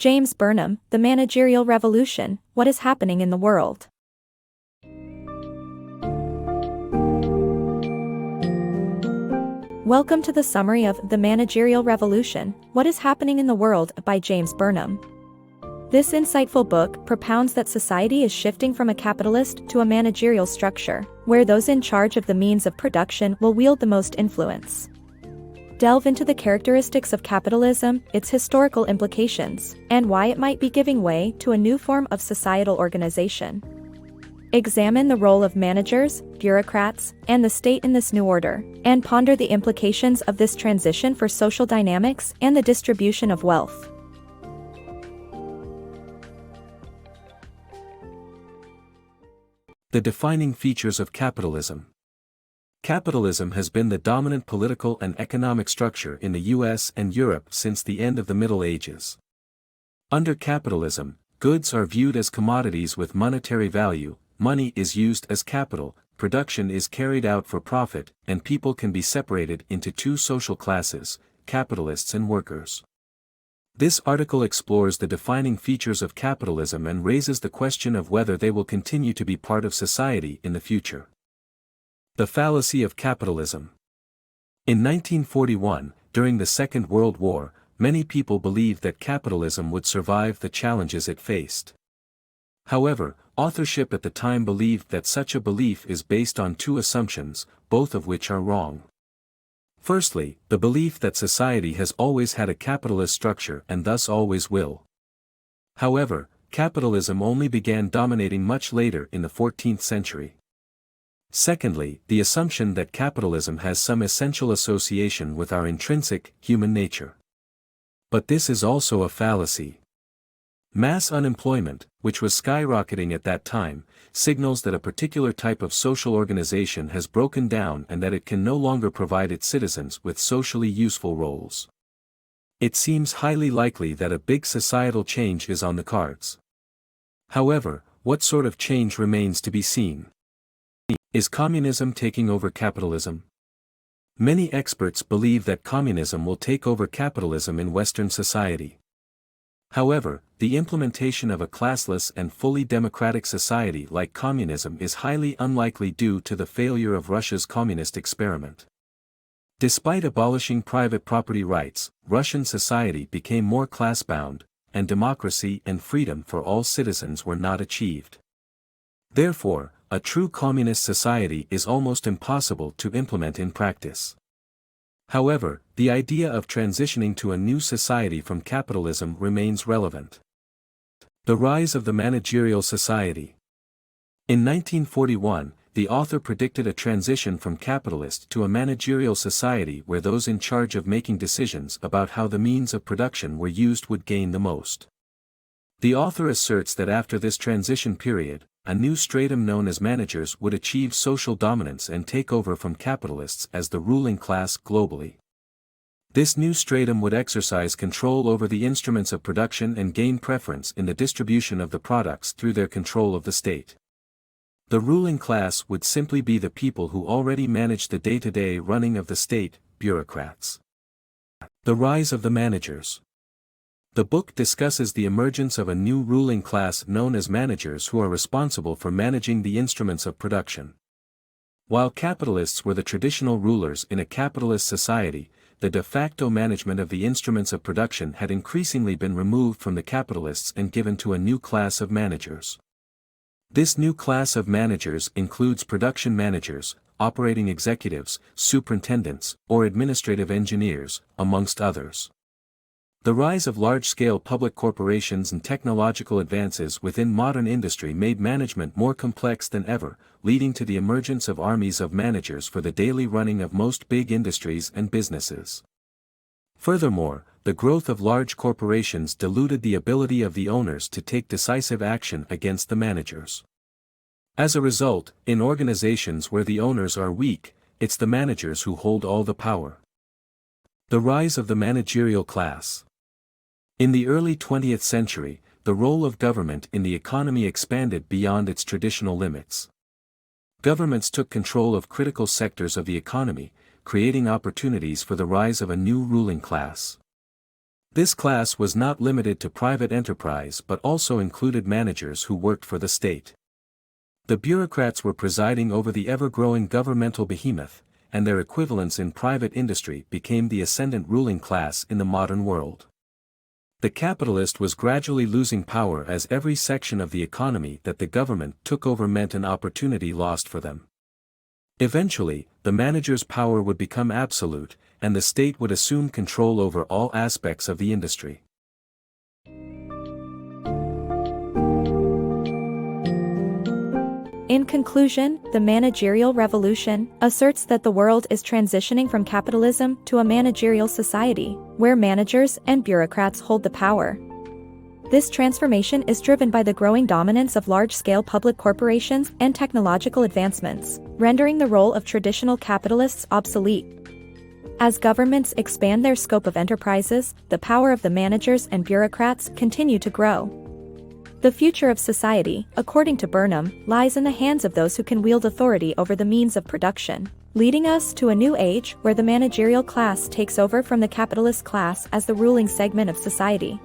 James Burnham, The Managerial Revolution, What is Happening in the World? Welcome to the summary of The Managerial Revolution, What is Happening in the World by James Burnham. This insightful book propounds that society is shifting from a capitalist to a managerial structure, where those in charge of the means of production will wield the most influence. Delve into the characteristics of capitalism, its historical implications, and why it might be giving way to a new form of societal organization. Examine the role of managers, bureaucrats, and the state in this new order, and ponder the implications of this transition for social dynamics and the distribution of wealth. The defining features of capitalism. Capitalism has been the dominant political and economic structure in the US and Europe since the end of the Middle Ages. Under capitalism, goods are viewed as commodities with monetary value, money is used as capital, production is carried out for profit, and people can be separated into two social classes, capitalists and workers. This article explores the defining features of capitalism and raises the question of whether they will continue to be part of society in the future. The Fallacy of Capitalism. In 1941, during the Second World War, many people believed that capitalism would survive the challenges it faced. However, authorship at the time believed that such a belief is based on two assumptions, both of which are wrong. Firstly, the belief that society has always had a capitalist structure and thus always will. However, capitalism only began dominating much later in the 14th century. Secondly, the assumption that capitalism has some essential association with our intrinsic, human nature. But this is also a fallacy. Mass unemployment, which was skyrocketing at that time, signals that a particular type of social organization has broken down and that it can no longer provide its citizens with socially useful roles. It seems highly likely that a big societal change is on the cards. However, what sort of change remains to be seen? Is communism taking over capitalism? Many experts believe that communism will take over capitalism in Western society. However, the implementation of a classless and fully democratic society like communism is highly unlikely due to the failure of Russia's communist experiment. Despite abolishing private property rights, Russian society became more class-bound, and democracy and freedom for all citizens were not achieved. Therefore, a true communist society is almost impossible to implement in practice. However, the idea of transitioning to a new society from capitalism remains relevant. The rise of the managerial society. In 1941, the author predicted a transition from capitalist to a managerial society where those in charge of making decisions about how the means of production were used would gain the most. The author asserts that after this transition period, a new stratum known as managers would achieve social dominance and take over from capitalists as the ruling class globally. This new stratum would exercise control over the instruments of production and gain preference in the distribution of the products through their control of the state. The ruling class would simply be the people who already manage the day-to-day running of the state, bureaucrats. The rise of the managers. The book discusses the emergence of a new ruling class known as managers who are responsible for managing the instruments of production. While capitalists were the traditional rulers in a capitalist society, the de facto management of the instruments of production had increasingly been removed from the capitalists and given to a new class of managers. This new class of managers includes production managers, operating executives, superintendents, or administrative engineers, amongst others. The rise of large-scale public corporations and technological advances within modern industry made management more complex than ever, leading to the emergence of armies of managers for the daily running of most big industries and businesses. Furthermore, the growth of large corporations diluted the ability of the owners to take decisive action against the managers. As a result, in organizations where the owners are weak, it's the managers who hold all the power. The rise of the managerial class. In the early 20th century, the role of government in the economy expanded beyond its traditional limits. Governments took control of critical sectors of the economy, creating opportunities for the rise of a new ruling class. This class was not limited to private enterprise but also included managers who worked for the state. The bureaucrats were presiding over the ever-growing governmental behemoth, and their equivalents in private industry became the ascendant ruling class in the modern world. The capitalist was gradually losing power as every section of the economy that the government took over meant an opportunity lost for them. Eventually, the manager's power would become absolute, and the state would assume control over all aspects of the industry. In conclusion, the Managerial Revolution asserts that the world is transitioning from capitalism to a managerial society, where managers and bureaucrats hold the power. This transformation is driven by the growing dominance of large-scale public corporations and technological advancements, rendering the role of traditional capitalists obsolete. As governments expand their scope of enterprises, the power of the managers and bureaucrats continue to grow. The future of society, according to Burnham, lies in the hands of those who can wield authority over the means of production, leading us to a new age where the managerial class takes over from the capitalist class as the ruling segment of society.